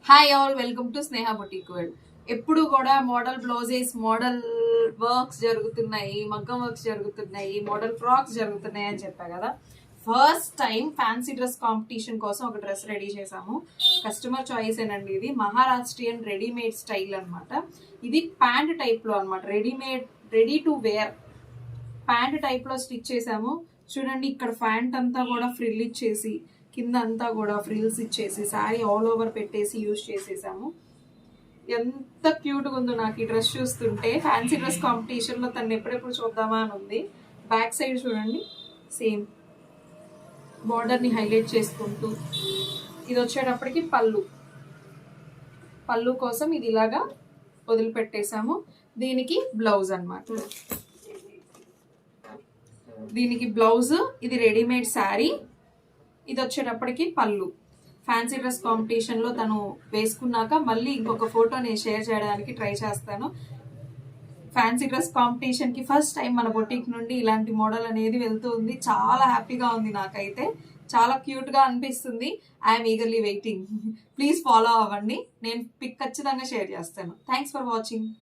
Hi all, welcome to Sneha boutique world. ఎప్పుడు కూడా model blouses, model works జరుగుతున్నాయి, మగ్గం వర్క్స్ జరుగుతున్నాయి, మోడల్ ఫ్రాక్స్ జరుగుతున్నాయి అని చెప్పా కదా. First time fancy dress competition కోసం ఒక డ్రెస్ రెడీ చేసాము. కస్టమర్ చాయిస్ ఏనండి. ఇది మహారాష్ట్రియన్ రెడీమేడ్ స్టైల్ అనమాట. ఇది ప్యాంట్ టైప్ లో అనమాట. Ready to wear pant type లో స్టిచ్ చేసాము. చూడండి, ఇక్కడ ప్యాంట్ అంతా కూడా ఫ్రిల్ ఇచ్చేసి, కింద అంతా కూడా ఫ్రిల్స్ ఇచ్చేసి, శారీ ఆల్ ఓవర్ పెట్టేసి యూజ్ చేసేసాము. ఎంత క్యూట్గా ఉందో నాకు ఈ డ్రెస్ చూస్తుంటే. ఫ్యాన్సీ డ్రెస్ కాంపిటీషన్ లో తను ఎప్పుడెప్పుడు చూద్దామా అని ఉంది. బ్యాక్ సైడ్ చూడండి, సేమ్ బార్డర్ ని హైలైట్ చేసుకుంటూ. ఇది వచ్చేటప్పటికి పళ్ళు కోసం ఇది ఇలాగా వదిలిపెట్టేసాము. దీనికి బ్లౌజ్ అన్నమాట. దీనికి బ్లౌజ్, ఇది రెడీమేడ్ శారీ. ఇది వచ్చేటప్పటికి పళ్ళు. ఫ్యాన్సీ డ్రెస్ కాంపిటీషన్ లో తను వేసుకున్నాక మళ్ళీ ఇంకొక ఫోటో నేను షేర్ చేయడానికి ట్రై చేస్తాను. ఫ్యాన్సీ డ్రెస్ కాంపిటీషన్ కి ఫస్ట్ టైం మన బొటిక్ నుండి ఇలాంటి మోడల్ అనేది వెళ్తూ ఉంది. చాలా హ్యాపీగా ఉంది నాకైతే. చాలా క్యూట్ గా అనిపిస్తుంది. I'm eagerly waiting. Please follow అవ్వండి. నేను పిక్ ఖచ్చితంగా షేర్ చేస్తాను. Thanks for watching.